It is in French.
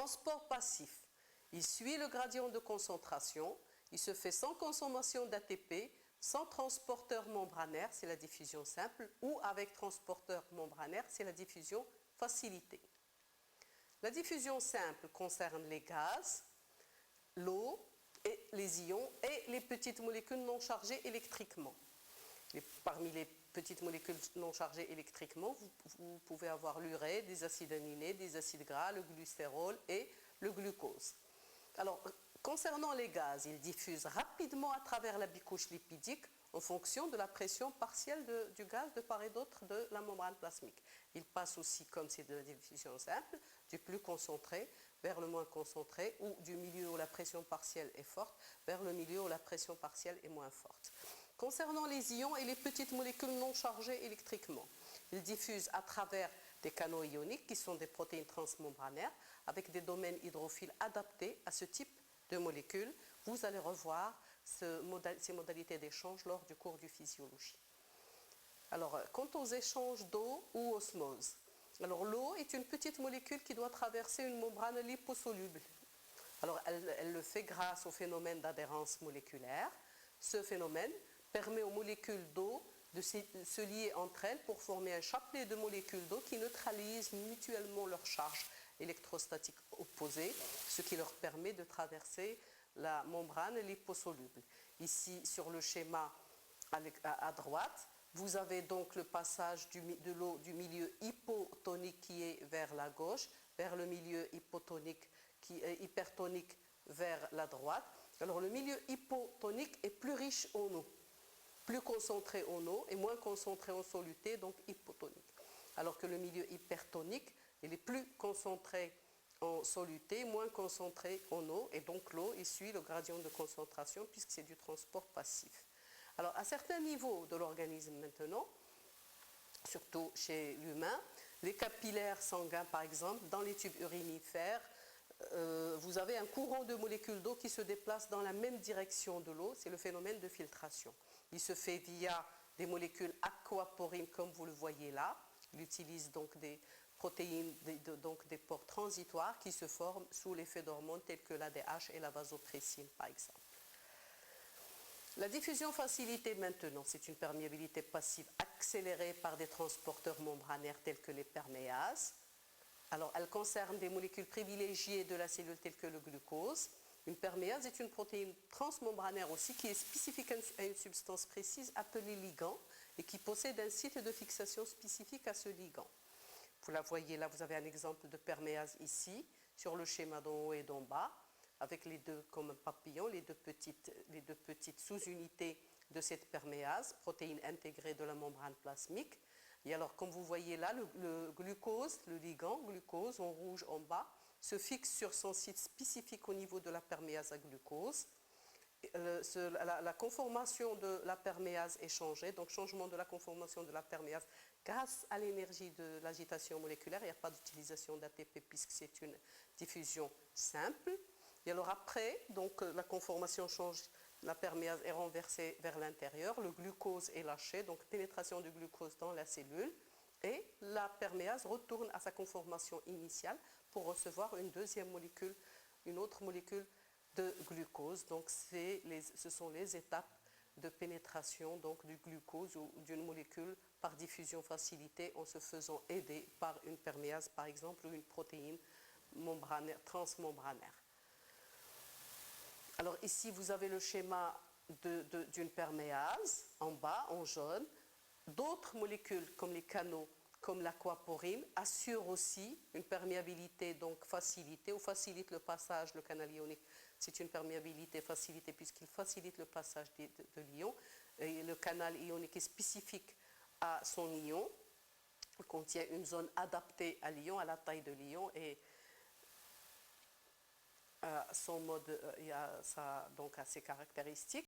Transport passif. Il suit le gradient de concentration. Il se fait sans consommation d'ATP, sans transporteur membranaire, c'est la diffusion simple, ou avec transporteur membranaire, c'est la diffusion facilitée. La diffusion simple concerne les gaz, l'eau, et les ions et les petites molécules non chargées électriquement. Parmi les petites molécules non chargées électriquement, vous pouvez avoir l'urée, des acides aminés, des acides gras, le glycérol et le glucose. Alors, concernant les gaz, ils diffusent rapidement à travers la bicouche lipidique en fonction de la pression partielle du gaz de part et d'autre de la membrane plasmique. Il passe aussi, comme c'est de la diffusion simple, du plus concentré vers le moins concentré ou du milieu où la pression partielle est forte vers le milieu où la pression partielle est moins forte. Concernant les ions et les petites molécules non chargées électriquement, ils diffusent à travers des canaux ioniques qui sont des protéines transmembranaires avec des domaines hydrophiles adaptés à ce type de molécules. Vous allez revoir ces modalités d'échange lors du cours de physiologie. Alors, quant aux échanges d'eau ou osmose, alors l'eau est une petite molécule qui doit traverser une membrane liposoluble. Alors, elle le fait grâce au phénomène d'adhérence moléculaire. Ce phénomène permet aux molécules d'eau de se lier entre elles pour former un chapelet de molécules d'eau qui neutralisent mutuellement leurs charges électrostatiques opposées, ce qui leur permet de traverser la membrane liposoluble. Ici, sur le schéma à droite, vous avez donc le passage de l'eau du milieu hypotonique qui est vers la gauche, vers le milieu hypertonique vers la droite. Alors le milieu hypotonique est plus riche en eau, plus concentré en eau et moins concentré en soluté, donc hypotonique. Alors que le milieu hypertonique, il est plus concentré en soluté, moins concentré en eau, et donc l'eau suit le gradient de concentration puisque c'est du transport passif. Alors à certains niveaux de l'organisme maintenant, surtout chez l'humain, les capillaires sanguins par exemple, dans les tubes urinifères, vous avez un courant de molécules d'eau qui se déplace dans la même direction de l'eau, c'est le phénomène de filtration. Il se fait via des molécules aquaporines comme vous le voyez là. Il utilise donc des protéines, donc des pores transitoires qui se forment sous l'effet d'hormones tels que l'ADH et la vasopressine par exemple. La diffusion facilitée maintenant, c'est une perméabilité passive accélérée par des transporteurs membranaires tels que les perméases. Alors, elle concerne des molécules privilégiées de la cellule telles que le glucose. Une perméase est une protéine transmembranaire aussi qui est spécifique à une substance précise appelée ligand et qui possède un site de fixation spécifique à ce ligand. Vous la voyez là, vous avez un exemple de perméase ici, sur le schéma d'en haut et d'en bas, avec les deux comme un papillon, les deux petites sous-unités de cette perméase, protéine intégrée de la membrane plasmique. Et alors, comme vous voyez là, le glucose, le ligand glucose en rouge en bas, se fixe sur son site spécifique au niveau de la perméase à glucose. La conformation de la perméase est changée, donc changement de la conformation de la perméase grâce à l'énergie de l'agitation moléculaire. Il n'y a pas d'utilisation d'ATP puisque c'est une diffusion simple. Et alors après, donc, la conformation change, la perméase est renversée vers l'intérieur, le glucose est lâché, donc pénétration du glucose dans la cellule, et la perméase retourne à sa conformation initiale pour recevoir une deuxième molécule, une autre molécule de glucose. Donc ce sont les étapes de pénétration donc, du glucose ou d'une molécule par diffusion facilitée en se faisant aider par une perméase par exemple ou une protéine transmembranaire. Alors ici vous avez le schéma d'une perméase en bas en jaune. D'autres molécules comme les canaux, comme l'aquaporine, assurent aussi une perméabilité donc facilitée ou facilite le passage, le canal ionique. C'est une perméabilité facilitée puisqu'il facilite le passage de l'ion. Et le canal ionique est spécifique à son ion. Il contient une zone adaptée à l'ion, à la taille de l'ion et son mode, donc à ses caractéristiques.